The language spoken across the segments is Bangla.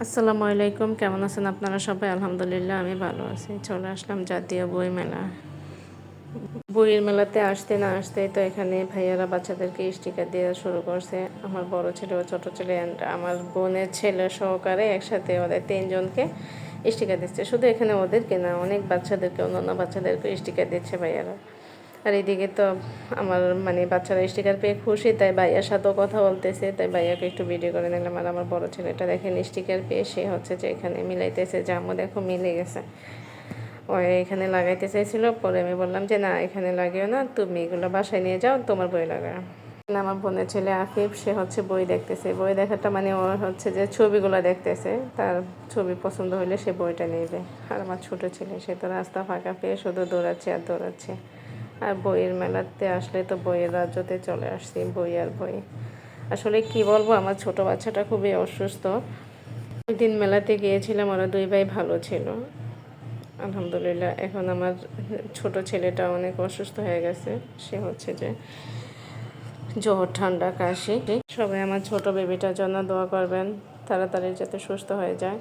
আসসালামু আলাইকুম, কেমন আছেন আপনারা সবাই? আলহামদুলিল্লাহ আমি ভালো আছি। চলে আসলাম জাতীয় বই মেলা। বইয়ের মেলাতে আসতে না আসতেই তো এখানে ভাইয়ারা বাচ্চাদেরকে স্টিকার দেওয়া শুরু করছে। আমার বড় ছেলে ও ছোটো ছেলে অ্যান্ড আমার বোনের ছেলে সহকারে একসাথে ওদের তিনজনকে স্টিকার দিচ্ছে। শুধু এখানে ওদেরকে না, অনেক বাচ্চাদেরকে, অন্যান্য বাচ্চাদেরকে স্টিকার দিচ্ছে ভাইয়ারা। আর এদিকে তো আমার বাচ্চারা স্টিকার পেয়ে খুশি, তাই ভাইয়ার সাথেও কথা বলতেছে, তাই ভাইয়াকে একটু ভিডিও করে নিলাম। আর আমার বড় ছেলেটা দেখেন স্টিকার পেয়ে সে হচ্ছে যে এখানে মিলাইতেছে, যে আম্মু দেখো মিলে গেছে। ও এখানে লাগাইতে চাইছিল, পরে আমি বললাম যে না, এখানে লাগিও না, তুমি এগুলো বাসায় নিয়ে যাও, তোমার বই লাগা। আমার বোনের ছেলে আফিফ, সে হচ্ছে বই দেখতেছে। বই দেখাটা ও হচ্ছে যে ছবিগুলো দেখতেছে, তার ছবি পছন্দ হলে সে বইটা নেবে। আর আমার ছোটো ছেলে, সে তো রাস্তা ফাঁকা পেয়ে শুধু দৌড়াচ্ছে আর দৌড়াচ্ছে। আর বইয়ের মেলাতে আসলে তো বইয়ের রাজ্যতে চলে আসছি, বই আর বই। আসলে কি বলবো, আমার ছোট বাচ্চাটা খুবই অসুস্থ। ওই দিন মেলাতে গিয়েছিলাম, ওরা দুই ভাই ভালো ছিল আলহামদুলিল্লাহ। এখন আমার ছোট ছেলেটা অনেক অসুস্থ হয়ে গেছে, সে হচ্ছে যে জ্বর, ঠান্ডা, কাশি। সবাই আমার ছোট বেবিটার জন্য দোয়া করবেন, তাড়াতাড়ি যাতে সুস্থ হয়ে যায়।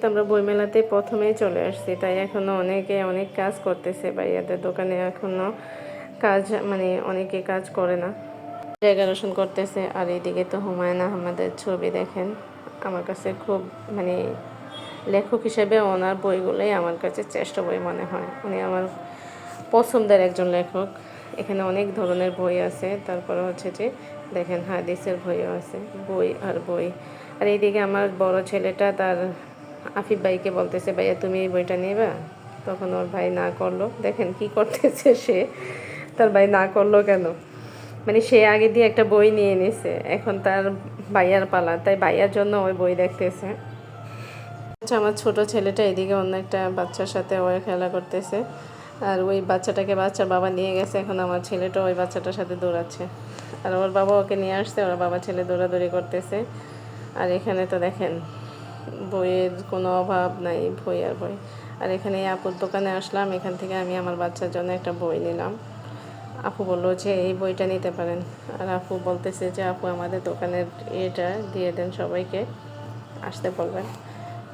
তো আমরা বইমেলাতে প্রথমেই চলে আসছি, তাই এখনও অনেকে অনেক কাজ করতেছে। ভাইয়াদের দোকানে এখনও কাজ অনেকে কাজ করে না, ডেকোরেশন করতেছে। আর এইদিকে তো হুমায়ুন আহমেদের ছবি দেখেন, আমার কাছে খুব লেখক হিসেবে ওনার বইগুলোই আমার কাছে শ্রেষ্ঠ বই মনে হয়। উনি আমার পছন্দের একজন লেখক। এখানে অনেক ধরনের বই আছে, তারপরে হচ্ছে যে দেখেন হাদিসের বইও আছে, বই আর বই। আর এইদিকে আমার বড় ছেলেটা তার আফিফ ভাইকে বলতেছে, ভাইয়া তুমি এই বইটা নেবা? তখন ওর ভাই না করলো। দেখেন কি করতেছে সে, তার ভাই না করলো কেন, সে আগে দিয়ে একটা বই নিয়ে নিছে, এখন তার ভাইয়ার পালা, তাই ভাইয়ার জন্য ওই বই দেখতেছে। আচ্ছা, আমার ছোট ছেলেটা এদিকে অন্য একটা বাচ্চার সাথে ওই খেলা করতেছে, আর ওই বাচ্চাটাকে বাচ্চার বাবা নিয়ে গেছে। এখন আমার ছেলেটা ওই বাচ্চাটার সাথে দৌড়াচ্ছে, আর ওর বাবা ওকে নিয়ে আসছে, ওর বাবা ছেলে দৌড়াদৌড়ি করতেছে। আর এখানে তো দেখেন বইয়ের কোনো অভাব নাই, বই আর বই। আর এখানে আপুর দোকানে আসলাম, এখান থেকে আমি আমার বাচ্চার জন্য একটা বই নিলাম। আপু বললো যে এই বইটা নিতে পারেন। আর আপু বলতেছে যে আপু আমাদের দোকানের এটা দিয়ে দেন, সবাইকে আসতে বলবেন।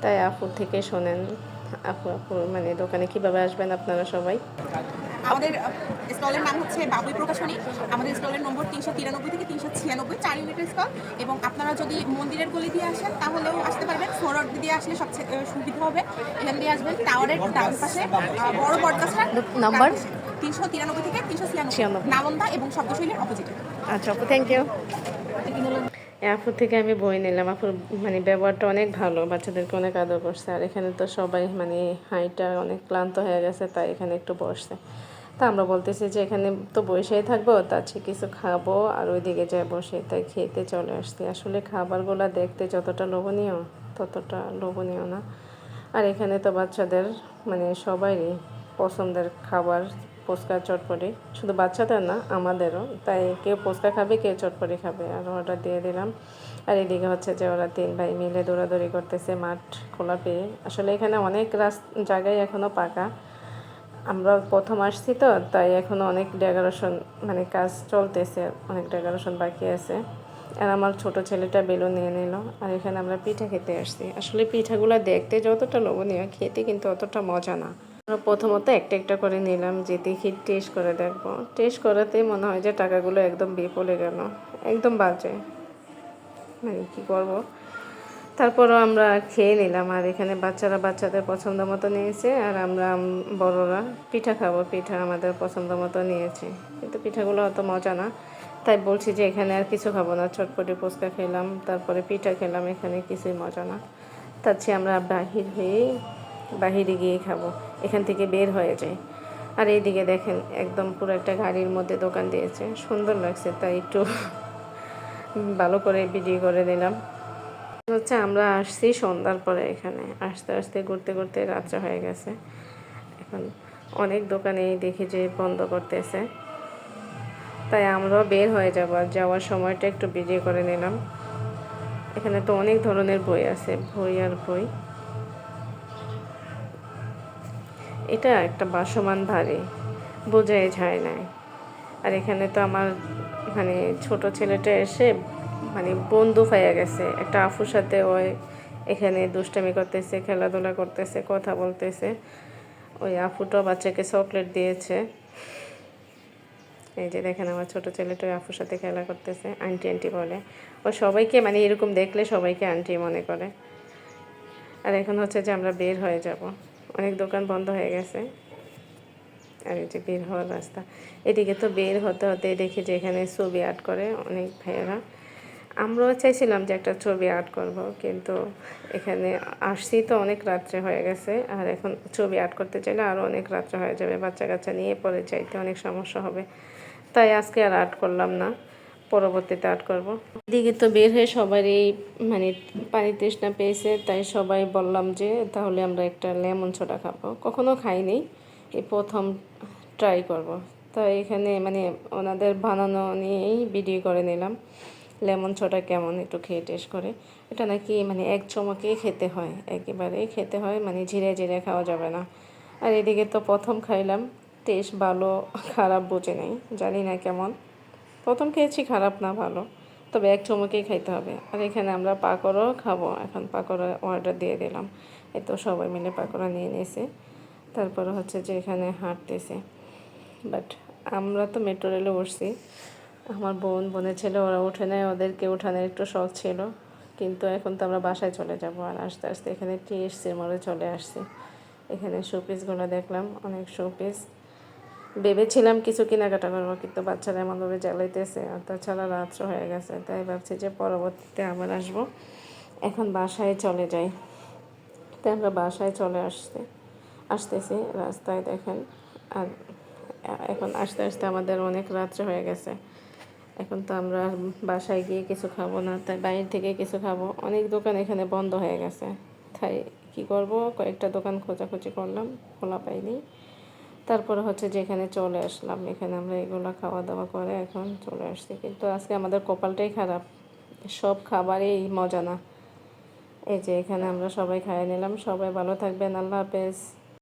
তাই আপুর থেকে শোনেন, আপুর দোকানে কিভাবে আসবেন আপনারা সবাই। আমাদের স্টলের নাম হচ্ছে বাবুই প্রকাশনী। আমাদের স্টলের নম্বর 393 থেকে 396, 4 ইউনিটের স্টল। এবং আপনারা যদি মন্দিরের গলি দিয়ে আসেন তাহলেও আসতে পারবেন, ফরওয়ার্ড দিয়ে আসলে সবচেয়ে সুবিধা হবে। এখান দিয়ে আসবেন, টাওয়ারের ডান পাশে বড় বটগাছটা নাম্বার 393 থেকে 396, নালন্দা এবং শব্দশৈলীর অপোজিটে। আচ্ছা আপু, থ্যাংক ইউ। আপুর থেকে আমি বই নিলাম। আপুর ব্যবহারটা অনেক ভালো, বাচ্চাদেরকে অনেক আদর করছে। আর এখানে তো সবাই হাইটা অনেক ক্লান্ত হয়ে গেছে, তাই এখানে একটু বসছে। তা আমরা বলতেছি যে এখানে তো বসেই থাকবো, তার চেয়ে কিছু খাবো আর ওইদিকে যাই বসে, তাই খেতে চলে আসছি। আসলে খাবারগুলো দেখতে যতটা লোভনীয়, ততটা লোভনীয় না। আর এখানে তো বাচ্চাদের সবারই পছন্দের খাবার ফুচকা, চটপটি। শুধু বাচ্চাদের না, আমাদেরও। তাই কেউ ফুচকা খাবে, কেউ চটপটি খাবে, আর অর্ডার দিয়ে দিলাম। আর এদিকে হচ্ছে যে ওরা তিন ভাই মিলে দৌড়াদৌড়ি করতেছে মাঠ খোলা পেয়ে। আসলে এখানে অনেক জায়গায় এখনও পাকা, আমরা প্রথম আসছি তো, তাই এখনও অনেক ডেকোরেশন কাজ চলতেছে, অনেক ডেকোরেশন বাকি আছে। আর আমার ছোট ছেলেটা বেলুন নিয়ে নিল। আর এখানে আমরা পিঠা খেতে আসছি। আসলে পিঠাগুলো দেখতে যতটা লোভনীয়, খেতে কিন্তু অতটা মজা না। আমরা প্রথমত একটা একটা করে নিলাম, যে দেখি টেস্ট করে দেখবো। টেস্ট করাতেই মনে হয় যে টাকাগুলো একদম বিফলে গেল, একদম বাজে, কী করবো। তারপরও আমরা খেয়ে নিলাম। আর এখানে বাচ্চারা বাচ্চাদের পছন্দ মতো নিয়েছে, আর আমরা বড়রা পিঠা খাবো, পিঠা আমাদের পছন্দ মতো নিয়েছে, কিন্তু পিঠাগুলো অত মজা না। তাই বলছি যে এখানে আর কিছু খাবো না। চটপটি ফুচকা খেলাম, তারপরে পিঠা খেলাম, এখানে কিছুই মজা না। তার চেয়ে আমরা বাহিরে গিয়ে খাবো, এখান থেকে বের হয়ে যাই। আর এইদিকে দেখেন একদম পুরো একটা গাড়ির মধ্যে দোকান দিয়েছে, সুন্দর লাগছে, তাই একটু ভালো করে ভিডিও করে দিলাম। হচ্ছে আমরা আসছি সন্ধ্যার পরে, এখানে আসতে আসতে ঘুরতে ঘুরতে রাত্রে হয়ে গেছে। এখন অনেক দোকানেই দেখি যে বন্ধ করতেছে, তাই আমরাও বের হয়ে যাব। আর যাওয়ার সময়টা একটু ভিডিও করে নিলাম। এখানে তো অনেক ধরনের বই আছে, বই আর বই। এটা একটা ভাসমান ভারী, বোঝাই যায় না। আর এখানে তো আমার ছোট ছেলেটা এসে বন্ধু পাইয়া গেছে, একটা আফুর সাথে ওই এখানে দুষ্টামি করতেছে, খেলাধুলা করতেছে, কথা বলতেছে। ওই আপুটা বাচ্চাকে চকলেট দিয়েছে। এই যে দেখেন আমার ছোট ছেলেটা ওই আপুর সাথে খেলা করতেছে, আন্টি আন্টি বলে। ও সবাইকে মানে এরকম দেখলে সবাইকে আন্টি মনে করে। আর এখন হচ্ছে যে আমরা বের হয়ে যাব, অনেক দোকান বন্ধ হয়ে গেছে। আর এই যে বের হওয়ার রাস্তা, এদিকে তো বের হতে হতে দেখি যে এখানে ছবি আর্ট করে অনেক ভাইয়েরা। আমরাও চাইছিলাম যে একটা ছবি আর্ট করব, কিন্তু এখানে আসছি তো অনেক রাত্রে হয়ে গেছে। আর এখন ছবি আর্ট করতে চাইলে আরও অনেক রাত্রে হয়ে যাবে, বাচ্চা কাচ্চা নিয়ে পরে যাইতে অনেক সমস্যা হবে। তাই আজকে আর আর্ট করলাম না, পরবর্তীতে আর্ট করব। এদিকে তো বের হয়ে সবারই মানে পানি তৃষ্ণা পেয়েছে, তাই সবাই বললাম যে তাহলে আমরা একটা লেমন সোডা খাবো। কখনো খাইনি, এই প্রথম ট্রাই করব। তাই এখানে মানে ওনাদের বানানো নিয়েই ভিডিও করে নিলাম। লেমন সোডা কেমন একটু খেয়ে টেস্ট করে। এটা নাকি মানে এক চমকেই খেতে হয়, একেবারেই খেতে হয়, মানে ঝিরে ঝিরে খাওয়া যাবে না। আর এদিকে তো প্রথম খাইলাম, টেস্ট ভালো খারাপ বুঝে নেই, জানি না কেমন। প্রথম খেয়েছি, খারাপ না ভালো, তবে এক চমকেই খাইতে হবে। আর এখানে আমরা পাকোড়াও খাবো, এখন পাকোড়া অর্ডার দিয়ে দিলাম। এই তো সবাই মিলে পাকোড়া নিয়ে নিয়েছে। তারপরে হচ্ছে যে এখানে হাঁটতেছে। বাট আমরা তো মেট্রো রেলে উঠছি, আমার বোনের ছেলে ওরা ওঠে নেয়, ওদেরকে ওঠানোর একটু শখ ছিল। কিন্তু এখন তো আমরা বাসায় চলে যাব। আর আস্তে আস্তে এখানে টিএসসির মোড়ে চলে আসছি। এখানে শোপিসগুলো দেখলাম, অনেক শোপিস। ভেবেছিলাম কিছু কেনাকাটা করবো, কিন্তু বাচ্চারা এমনভাবে জ্বালাইতেছে, আর তাছাড়া রাত্র হয়ে গেছে। তাই ভাবছি যে পরবর্তীতে আবার আসবো, এখন বাসায় চলে যাই। তাই আমরা বাসায় চলে আসতেছি। রাস্তায় দেখেন। আর এখন আস্তে আস্তে আমাদের অনেক রাত্রে হয়ে গেছে। এখন তো আমরা বাসায় গিয়ে কিছু খাবো না, তাই বাইরে থেকে কিছু খাবো। অনেক দোকান এখানে বন্ধ হয়ে গেছে, তাই কী করবো, কয়েকটা দোকান খোঁজাখুঁজি করলাম, খোলা পাইনি। তারপরে হচ্ছে যে এখানে চলে আসলাম, এখানে আমরা এগুলো খাওয়া দাওয়া করে এখন চলে আসছি। কিন্তু আজকে আমাদের কপালটাই খারাপ, সব খাবারই মজা না। এই যে এখানে আমরা সবাই খাইয়ে নিলাম। সবাই ভালো থাকবেন, আল্লাহ হাফেজ।